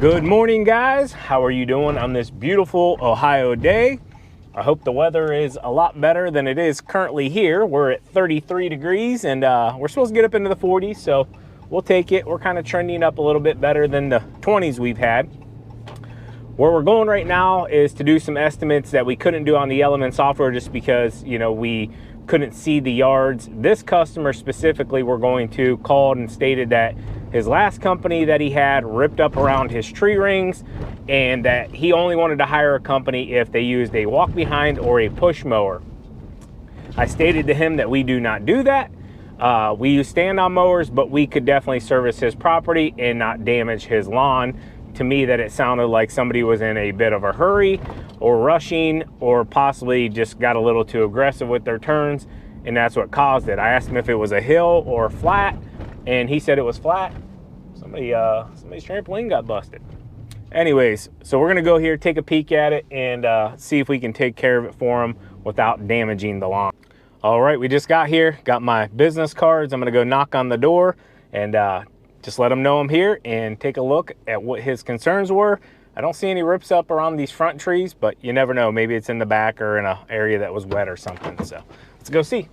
Good morning, guys. How are you doing on this beautiful Ohio day? I hope the weather is a lot better than it is currently here. We're at 33 degrees and we're supposed to get up into the 40s, so we'll take it. We're kind of trending up a little bit better than the 20s we've had. Where we're going right now is to do some estimates that we couldn't do on the Element software just because, you know, we couldn't see the yards. This customer specifically, we're going to called and stated that his last company that he had ripped up around his tree rings and that he only wanted to hire a company if they used a walk behind or a push mower. I stated to him that we do not do that. We use stand-on mowers, but we could definitely service his property and not damage his lawn. To me, that it sounded like somebody was in a bit of a hurry or rushing or possibly just got a little too aggressive with their turns, and that's what caused it. I asked him if it was a hill or flat, and he said it was flat. Somebody's trampoline got busted. Anyways, so we're gonna go here, take a peek at it, and see if we can take care of it for him without damaging the lawn. All right, we just got here, got my business cards. I'm gonna go knock on the door and just let him know I'm here and take a look at what his concerns were. I don't see any rips up around these front trees, but you never know. Maybe it's in the back or in an area that was wet or something. So let's go see.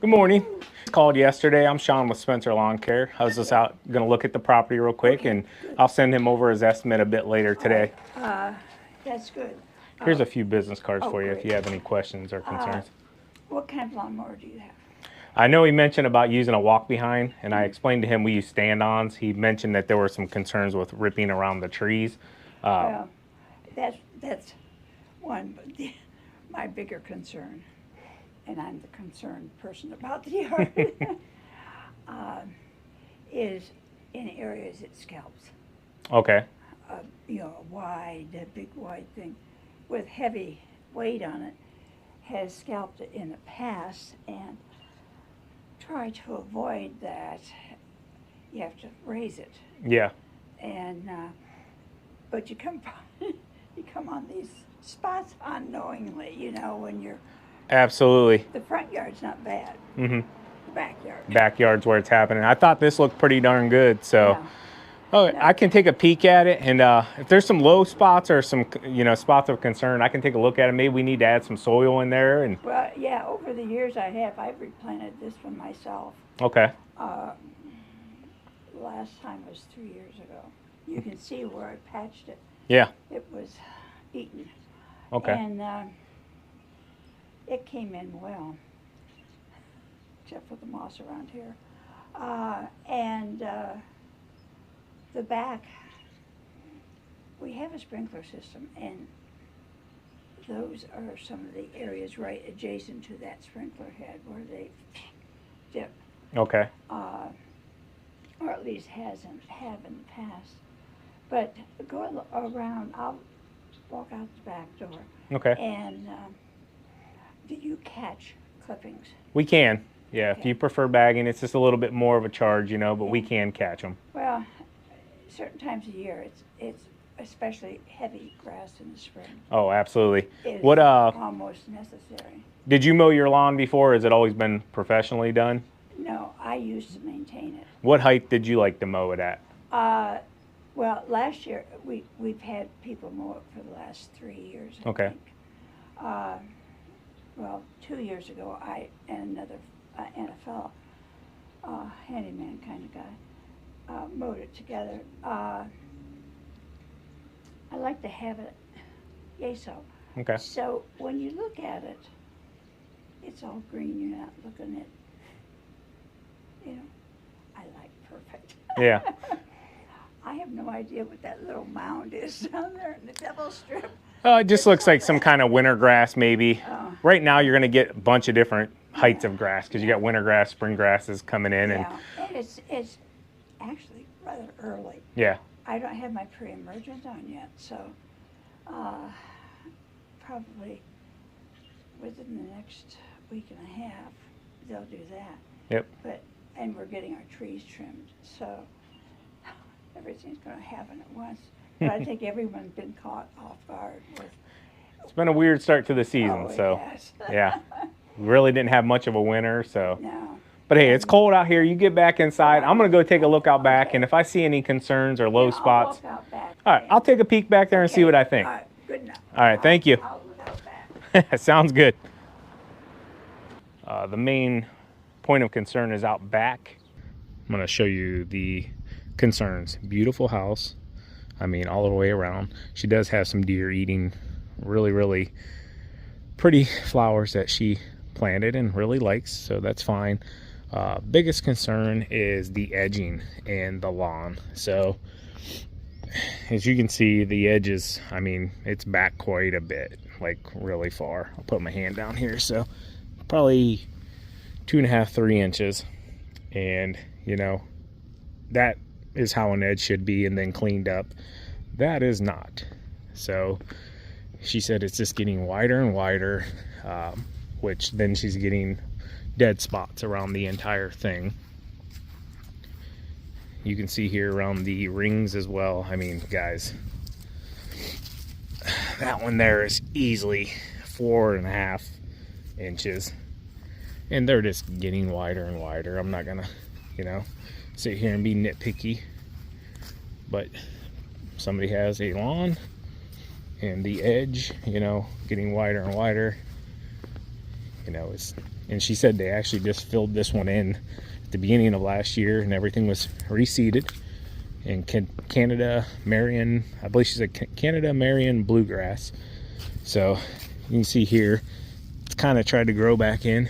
Good morning. Called yesterday. I'm Sean with Spencer Lawn Care. I was just out gonna look at the property real quick, and I'll send him over his estimate a bit later today. That's good. Here's a few business cards for you if great. you have any questions or concerns. What kind of lawnmower do you have? I know he mentioned about using a walk behind, and I explained to him we use stand-ons. He mentioned that there were some concerns with ripping around the trees. Well, that's one, but my bigger concern, and I'm the concerned person about the yard, is in areas it scalps. Okay. You know, a big wide thing with heavy weight on it has scalped it in the past, and try to avoid that. You have to raise it, Yeah. and but you come on these spots unknowingly. You know, when you're Absolutely. the front yard's not bad. Mm-hmm. The backyard. Backyard's where it's happening. I thought this looked pretty darn good, so. Yeah. Oh, Yeah. I can take a peek at it, and if there's some low spots or some, spots of concern, I can take a look at it. Maybe we need to add some soil in there. And Well, yeah. Over the years, I've replanted this one myself. okay, Last time was 3 years ago. You can see where I patched it. yeah, It was eaten. okay, And it came in well, except for the moss around here. The back, we have a sprinkler system, and those are some of the areas right adjacent to that sprinkler head where they dip, okay, or at least have in the past. But go around, I'll walk out the back door. okay. And do you catch clippings? We can, yeah. If Okay. you prefer bagging, it's just a little bit more of a charge, but we can catch them. Well, certain times of year, it's especially heavy grass in the spring. Oh, absolutely. Is What almost necessary. did you mow your lawn before? Has it always been professionally done? No, I used to maintain it. What height did you like to mow it at? Well, last year we've had people mow it for the last 3 years. I Okay. think. Well, 2 years ago, I and another and a fellow, handyman kind of guy, mowed it together. I like to have it so. Okay. So when you look at it, it's all green. You're not looking at, I like perfect. Yeah. I have no idea what that little mound is down there in the devil strip. It just looks like some kind of winter grass, maybe. Oh. Right now, you're going to get a bunch of different heights of grass because you got winter grass, spring grasses coming in, and It's actually rather early. yeah. I don't have my pre-emergent on yet, so probably within the next week and a half, they'll do that. Yep. And we're getting our trees trimmed, so everything's going to happen at once. But I think everyone's been caught off guard with. It's been a weird start to the season, Oh, so yes. yeah, really didn't have much of a winter. So, No. but hey, it's cold out here. You get back inside. I'm gonna go take a look out back, and if I see any concerns or low Yeah, spots, I'll walk out back. all right, I'll take a peek back there and see what I think. All right, good enough. All right, thank you. I'll look out back. Sounds good. The main point of concern is out back. I'm going to show you the concerns. Beautiful house. I mean, all the way around. She does have some deer eating really, really pretty flowers that she planted and really likes, so that's fine. Biggest concern is the edging and the lawn. So as you can see, the edges, I mean, it's back quite a bit, like really far. I'll put my hand down here, so probably 2.5, 3 inches. And you know, that is how an edge should be, and then cleaned up. That is not. So she said it's just getting wider and wider, which then she's getting dead spots around the entire thing. You can see here around the rings as well. I mean, guys, that one there is easily 4.5 inches, and they're just getting wider and wider. I'm not gonna, you know, sit here and be nitpicky, but somebody has a lawn and the edge, you know, getting wider and wider, you know, it's, and she said they actually just filled this one in at the beginning of last year, and everything was reseeded. And Canada Marion, I believe she said Canada Marion bluegrass. So you can see here, it's kind of tried to grow back in.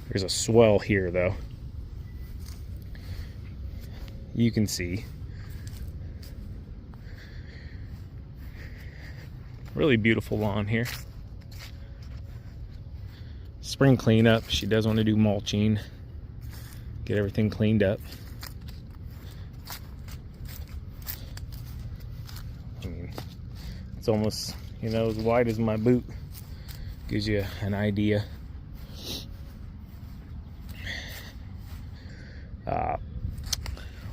There's a swell here though. You can see. Really beautiful lawn here. Spring cleanup. She does want to do mulching. Get everything cleaned up. I mean, it's almost, you know, as wide as my boot. Gives you an idea.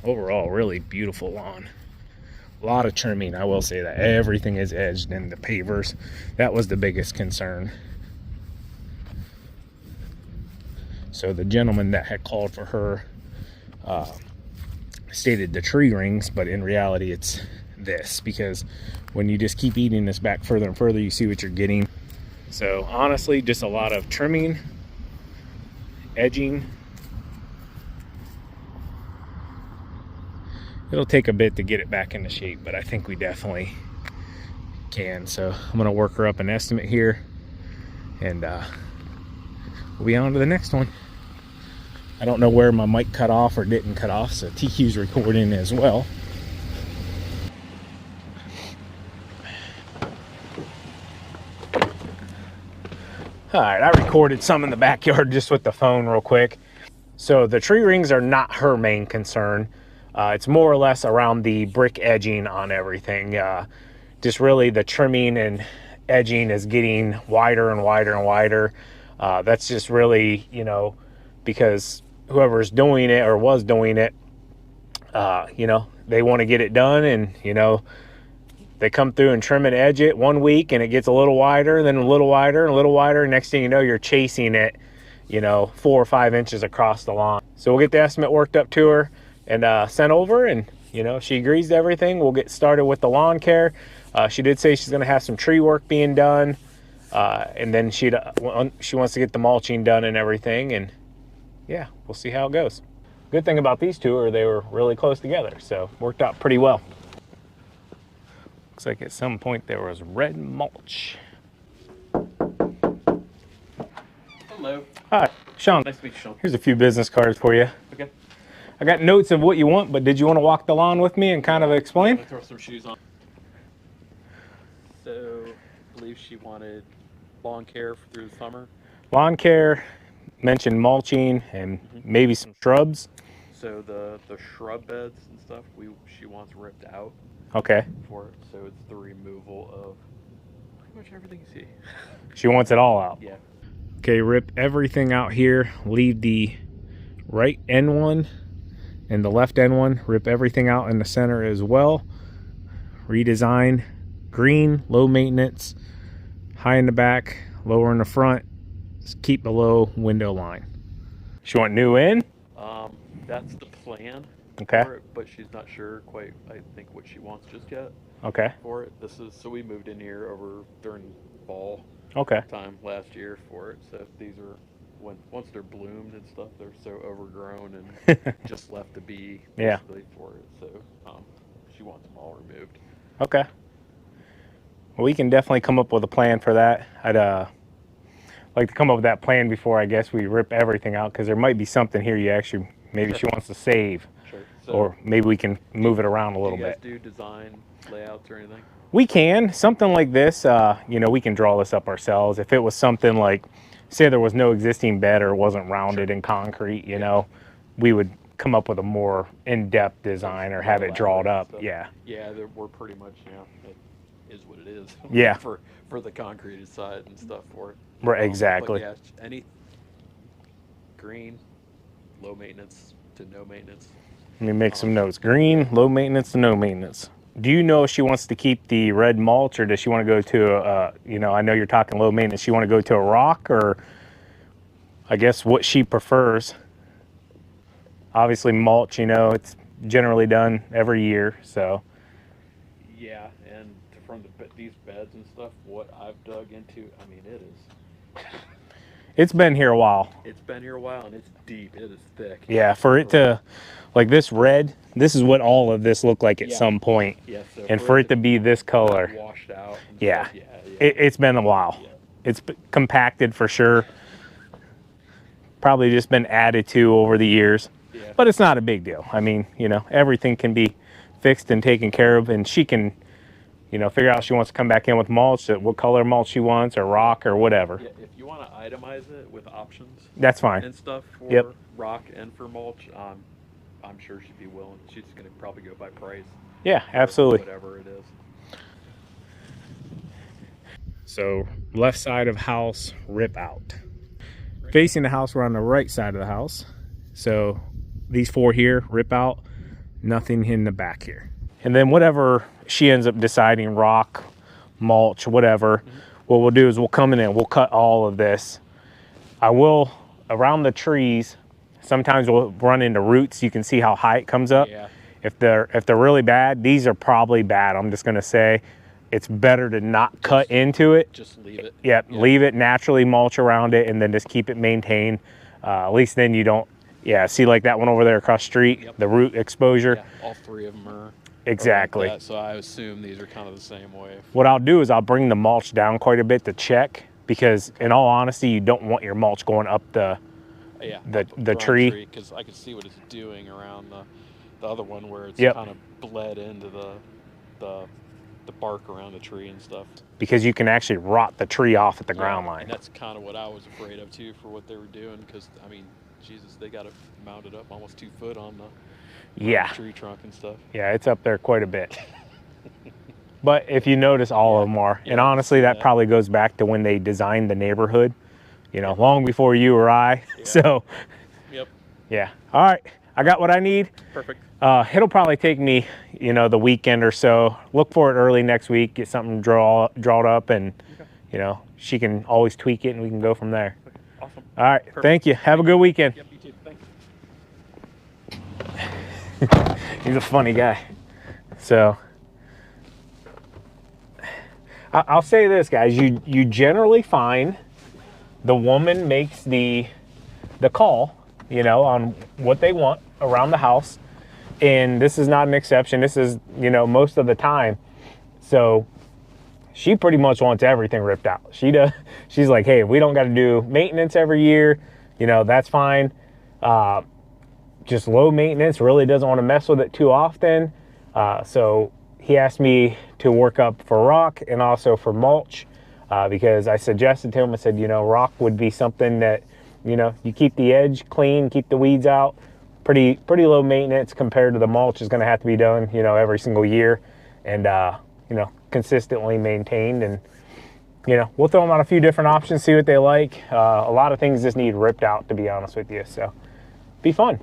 Overall, really beautiful lawn. A lot of trimming, I will say that. Everything is edged, and the pavers, that was the biggest concern. So the gentleman that had called for her stated the tree rings, but in reality it's this, because when you just keep eating this back further and further, you see what you're getting. So honestly, just a lot of trimming, edging. It'll take a bit to get it back into shape, but I think we definitely can. So I'm gonna work her up an estimate here, and we'll be on to the next one. I don't know where my mic cut off or didn't cut off, so TQ's recording as well. All right, I recorded some in the backyard just with the phone real quick. So the tree rings are not her main concern. It's more or less around the brick edging on everything. Just really the trimming and edging is getting wider and wider and wider. That's just really, you know, because whoever's doing it or was doing it, you know, they want to get it done, and, you know, they come through and trim and edge it one week, and it gets a little wider, then a little wider, and a little wider. Next thing you know, you're chasing it, you know, 4 or 5 inches across the lawn. So we'll get the estimate worked up to her and sent over, and, you know, if she agrees to everything, we'll get started with the lawn care. She did say she's going to have some tree work being done, and then she wants to get the mulching done and everything, and yeah, we'll see how it goes. Good thing about these two are they were really close together, so worked out pretty well. Looks like at some point there was red mulch. Hello. Hi, Sean. Nice to meet you, Sean. Here's a few business cards for you. Okay. I got notes of what you want, but did you want to walk the lawn with me and kind of explain? I'm gonna throw some shoes on. So, I believe she wanted lawn care through the summer. Lawn care, mentioned mulching, and maybe some shrubs. So the shrub beds and stuff, she wants ripped out Okay. for it. So it's the removal of pretty much everything you see. She wants it all out. Yeah. Okay, rip everything out here. Leave the right end one And the left end one, rip everything out in the center as well. Redesign, green, low maintenance, high in the back, lower in the front. Just keep the low window line. She want new in? That's the plan. Okay. For it, but she's not sure quite, I think, what she wants just yet Okay. for it. So we moved in here over during fall Okay. time last year for it. So these are, once they're bloomed and stuff, they're so overgrown and just left to be Yeah. basically for it. So she wants them all removed. Okay. Well, we can definitely come up with a plan for that. I'd like to come up with that plan before I guess we rip everything out, because there might be something here you actually, maybe she wants to save. Sure. So Or maybe we can move it around a little do you guys bit. do design layouts or anything? We can. Something like this, you know, we can draw this up ourselves. If it was something like, say there was no existing bed or it wasn't rounded in concrete, you know, we would come up with a more in-depth design or have it drawn up. Stuff. Yeah. Yeah, we're pretty much, you know, it is what it is. Yeah. for the concreted side and stuff for it. Right, exactly. But yeah, any green, low maintenance to no maintenance. Let me make some notes. Green, low maintenance to no maintenance. Do you know if she wants to keep the red mulch, or does she want to go to, you know, I know you're talking low maintenance. She want to go to a rock, or I guess what she prefers? Obviously mulch, you know, it's generally done every year, so. Yeah, and from these beds and stuff, what I've dug into, I mean, it is. It's been here a while. It's been here a while, and it's deep. It is thick. Yeah, for it to, like this red, this is what all of this looked like at some point. Yeah, so and for it to be this color, washed out. And yeah, stuff, it's been a while. Yeah. It's compacted for sure. Probably just been added to over the years, but it's not a big deal. I mean, you know, everything can be fixed and taken care of, and she can, you know, figure out if she wants to come back in with mulch, what color mulch she wants, or rock, or whatever. Yeah, if you want to itemize it with options, that's fine. And stuff for rock and for mulch, I'm sure she'd be willing. She's going to probably go by price. Yeah, absolutely. Whatever it is. So left side of house, rip out. Facing the house, we're on the right side of the house. So these four here, rip out, nothing in the back here. And then whatever she ends up deciding, rock, mulch, whatever, what we'll do is we'll come in and we'll cut all of this. I will, around the trees, sometimes we'll run into roots. You can see how high it comes up. Yeah. If they're really bad, these are probably bad. I'm just gonna say it's better to not cut into it. Just leave it. Yep, yeah. Leave it, naturally mulch around it, and then just keep it maintained. At least then you don't, see like that one over there across the street, the root exposure. Yeah, all three of them are. Exactly. Like that, so I assume these are kind of the same way. What I'll do is I'll bring the mulch down quite a bit to check, because in all honesty, you don't want your mulch going up the tree. Because I can see what it's doing around the other one where it's kind of bled into the bark around the tree and stuff. Because you can actually rot the tree off at the ground line. And that's kind of what I was afraid of too for what they were doing, because I mean, Jesus, they got it mounted up almost 2 foot on the tree trunk and stuff. Yeah, it's up there quite a bit. But if you notice, all of them are. And honestly, that probably goes back to when they designed the neighborhood, you know, long before you or I. So, yeah. All right, I got what I need. Perfect. It'll probably take me, you know, the weekend or so. Look for it early next week, get something drawn up, and, you know, she can always tweak it and we can go from there. Okay. Awesome. All right, thank you. Have a good weekend. Yep, you too. Thanks. He's a funny guy. So I'll say this, guys, you generally find the woman makes the call, you know, on what they want around the house. And this is not an exception. This is, you know, most of the time. So she pretty much wants everything ripped out. She's like, hey, if we don't got to do maintenance every year, you know, that's fine. Just low maintenance, really doesn't want to mess with it too often. So he asked me to work up for rock and also for mulch, because I suggested to him, I said, you know, rock would be something that, you know, you keep the edge clean, keep the weeds out, pretty low maintenance compared to the mulch is going to have to be done, you know, every single year, and, you know, consistently maintained. And, you know, we'll throw them out a few different options, see what they like. A lot of things just need ripped out, to be honest with you. So be fun.